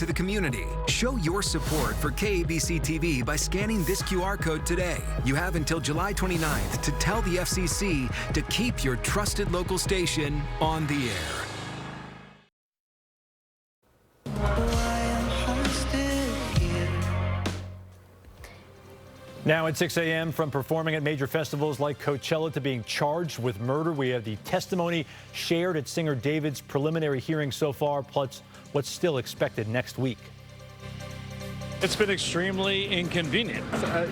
to the community. Show your support for KABC TV by scanning this QR code today. You have until July 29th to tell the FCC to keep your trusted local station on the air. Now at 6 a.m., from performing at major festivals like Coachella to being charged with murder, we have the testimony shared at singer David's preliminary hearing so far, plus what's still expected next week. It's been extremely inconvenient.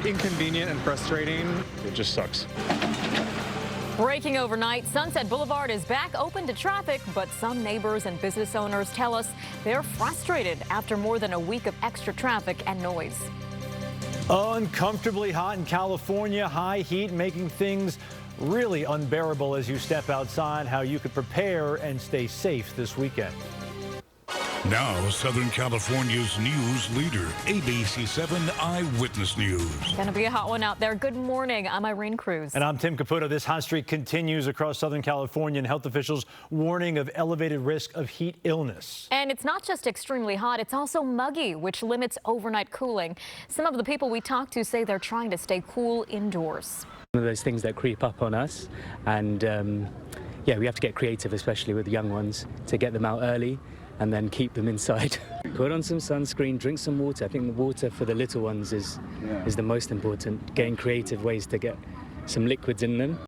Inconvenient and frustrating. It just sucks. Breaking overnight, Sunset Boulevard is back open to traffic, but some neighbors and business owners tell us they're frustrated after more than a week of extra traffic and noise. Uncomfortably hot in California, high heat making things really unbearable as you step outside. How you could prepare and stay safe this weekend. Now, Southern California's news leader, ABC 7 Eyewitness News. Gonna be a hot one out there. Good morning. I'm Irene Cruz. And I'm Tim Caputo. This hot streak continues across Southern California, and health officials warning of elevated risk of heat illness. And it's not just extremely hot, it's also muggy, which limits overnight cooling. Some of the people we talked to say they're trying to stay cool indoors. One of those things that creep up on us, and yeah, we have to get creative, especially with young ones, to get them out early and then keep them inside. Put on some sunscreen, drink some water. I think the water for the little ones is the most important. Getting creative ways to get some liquids in them.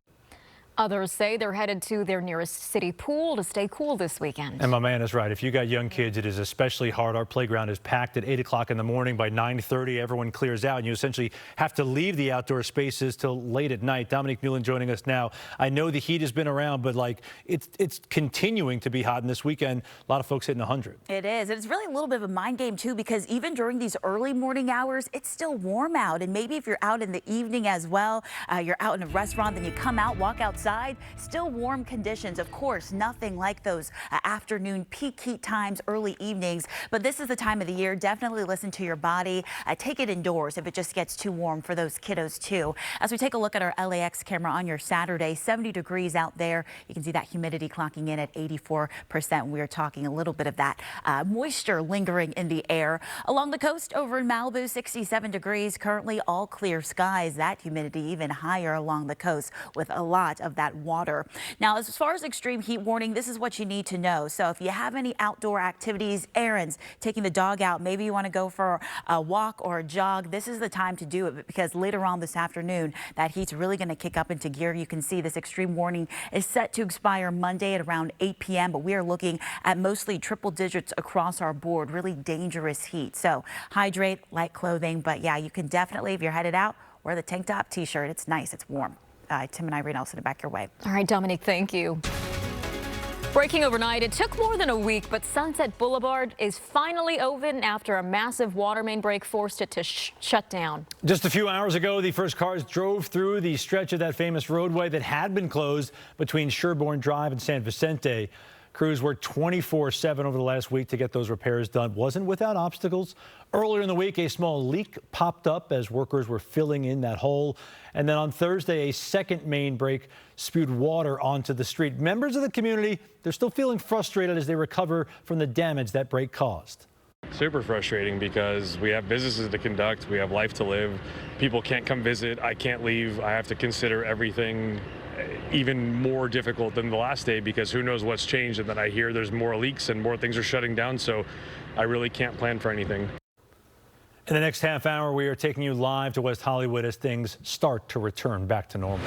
Others say they're headed to their nearest city pool to stay cool this weekend. And my man is right. If you got young kids, it is especially hard. Our playground is packed at 8 o'clock in the morning. By 9:30, everyone clears out, and you essentially have to leave the outdoor spaces till late at night. Dominique Newland joining us now. I know the heat has been around, but like it's continuing to be hot. And this weekend, a lot of folks hitting 100. It is. It's really a little bit of a mind game, too, because even during these early morning hours, it's still warm out. And maybe if you're out in the evening as well, you're out in a restaurant, then you come out, walk outside, still warm conditions. Of course, nothing like those afternoon peak heat times, early evenings. But this is the time of the year. Definitely listen to your body. Take it indoors if it just gets too warm for those kiddos, too. As we take a look at our LAX camera on your Saturday, 70 degrees out there. You can see that humidity clocking in at 84%. We are talking a little bit of that moisture lingering in the air. Along the coast over in Malibu, 67 degrees. Currently all clear skies. That humidity even higher along the coast with a lot of that water. Now, as far as extreme heat warning, this is what you need to know. So if you have any outdoor activities, errands, taking the dog out, maybe you want to go for a walk or a jog, this is the time to do it, because later on this afternoon, that heat's really going to kick up into gear. You can see this extreme warning is set to expire Monday at around 8 p.m., but we are looking at mostly triple digits across our board. Really dangerous heat. So hydrate, light clothing, but yeah, you can definitely, if you're headed out, wear the tank top, t-shirt. It's nice. It's warm. Tim and Irene, I'll send it back your way. All right, Dominique, thank you. Breaking overnight, it took more than a week, but Sunset Boulevard is finally open after a massive water main break forced it to shut down. Just a few hours ago, the first cars drove through the stretch of that famous roadway that had been closed between Sherbourne Drive and San Vicente. Crews worked 24/7 over the last week to get those repairs done. Wasn't without obstacles. Earlier in the week, a small leak popped up as workers were filling in that hole. And then on Thursday, a second main break spewed water onto the street. Members of the community, they're still feeling frustrated as they recover from the damage that break caused. Super frustrating because we have businesses to conduct, we have life to live. People can't come visit, I can't leave. I have to consider everything even more difficult than the last day because who knows what's changed, and then I hear there's more leaks and more things are shutting down, so I really can't plan for anything. In the next half hour, we are taking you live to West Hollywood as things start to return back to normal.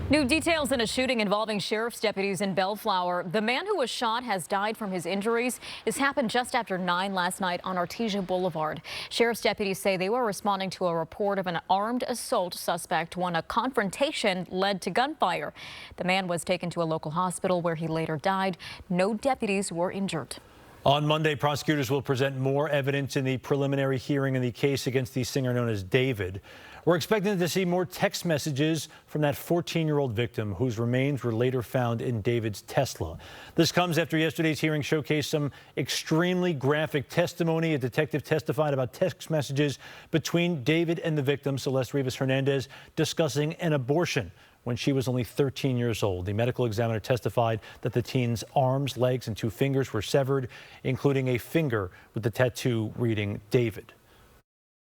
New details in a shooting involving sheriff's deputies in Bellflower. The man who was shot has died from his injuries. This happened just after 9 last night on Artesia Boulevard. Sheriff's deputies say they were responding to a report of an armed assault suspect when a confrontation led to gunfire. The man was taken to a local hospital where he later died. No deputies were injured. On Monday, prosecutors will present more evidence in the preliminary hearing in the case against the singer known as David. We're expecting to see more text messages from that 14-year-old victim whose remains were later found in David's Tesla. This comes after yesterday's hearing showcased some extremely graphic testimony. A detective testified about text messages between David and the victim, Celeste Rivas Hernandez, discussing an abortion. when she was only 13 years old. The medical examiner testified that the teen's arms, legs, and 2 fingers were severed, including a finger with the tattoo reading David.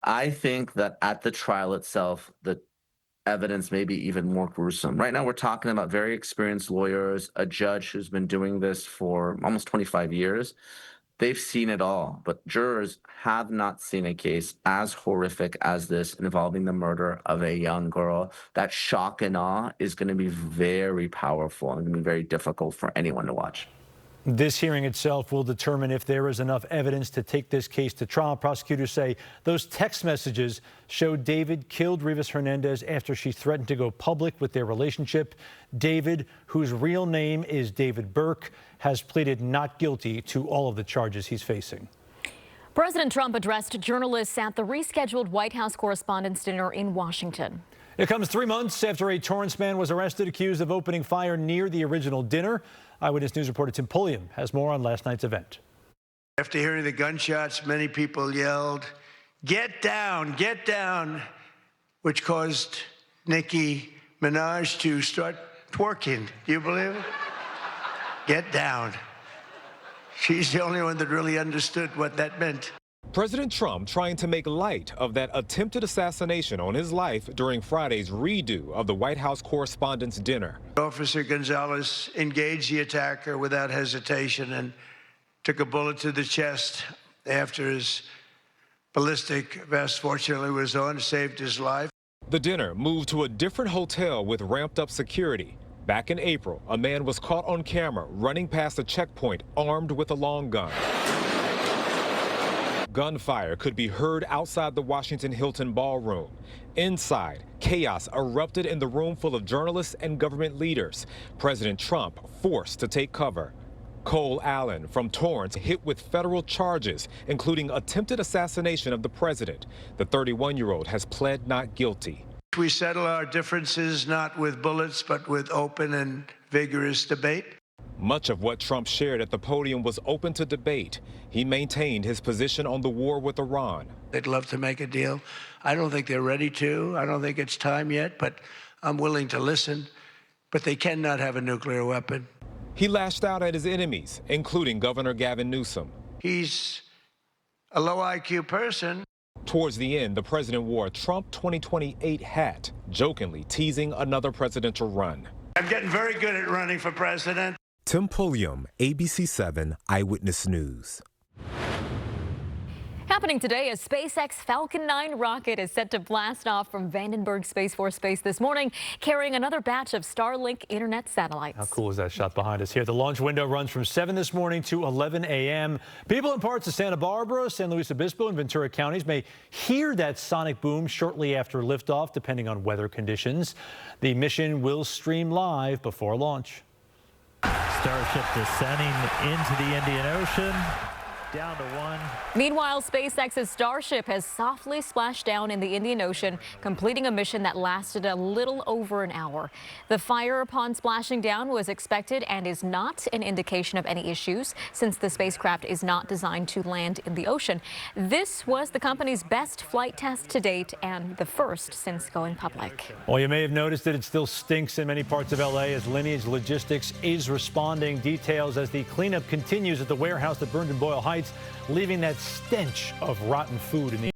I think that at the trial itself, the evidence may be even more gruesome. Right now, we're talking about very experienced lawyers, a judge who's been doing this for almost 25 years. They've seen it all, but jurors have not seen a case as horrific as this involving the murder of a young girl. That shock and awe is going to be very powerful and going to be very difficult for anyone to watch. This hearing itself will determine if there is enough evidence to take this case to trial. Prosecutors say those text messages showed David killed Rivas Hernandez after she threatened to go public with their relationship. David, whose real name is David Burke, has pleaded not guilty to all of the charges he's facing. President Trump addressed journalists at the rescheduled White House Correspondents' Dinner in Washington. It comes 3 months after a Torrance man was arrested accused of opening fire near the original dinner. Eyewitness News reporter Tim Pulliam has more on last night's event. After hearing the gunshots, many people yelled, get down," which caused Nicki Minaj to start twerking. Do you believe it? Get down. She's the only one that really understood what that meant. President Trump trying to make light of that attempted assassination on his life during Friday's redo of the White House Correspondents' Dinner. Officer Gonzalez engaged the attacker without hesitation and took a bullet to the chest after his ballistic vest, fortunately, was on, saved his life. The dinner moved to a different hotel with ramped-up security. Back in April, a man was caught on camera running past a checkpoint armed with a long gun. Gunfire could be heard outside the Washington Hilton ballroom. Inside, chaos erupted in the room full of journalists and government leaders. President Trump forced to take cover. Cole Allen from Torrance hit with federal charges, including attempted assassination of the president. The 31-year-old has pled not guilty. We settle our differences not with bullets, but with open and vigorous debate. Much of what Trump shared at the podium was open to debate. He maintained his position on the war with Iran. They'd love to make a deal. I don't think they're ready to. I don't think it's time yet, but I'm willing to listen. But they cannot have a nuclear weapon. He lashed out at his enemies, including Governor Gavin Newsom. He's a low IQ person. Towards the end, the president wore a Trump 2028 hat, jokingly teasing another presidential run. I'm getting very good at running for president. Tim Pulliam, ABC 7 Eyewitness News. Happening today, a SpaceX Falcon 9 rocket is set to blast off from Vandenberg Space Force Base this morning, carrying another batch of Starlink internet satellites. How cool is that shot behind us here? The launch window runs from 7 this morning to 11 a.m. People in parts of Santa Barbara, San Luis Obispo, and Ventura counties may hear that sonic boom shortly after liftoff, depending on weather conditions. The mission will stream live before launch. Starship descending into the Indian Ocean. Down to 1. Meanwhile, SpaceX's Starship has softly splashed down in the Indian Ocean, completing a mission that lasted a little over an hour. The fire upon splashing down was expected and is not an indication of any issues, since the spacecraft is not designed to land in the ocean. This was the company's best flight test to date and the first since going public. Well, you may have noticed that it still stinks in many parts of L.A. as Lineage Logistics is responding. Details as the cleanup continues at the warehouse that burned in Boyle Heights, leaving that stench of rotten food in the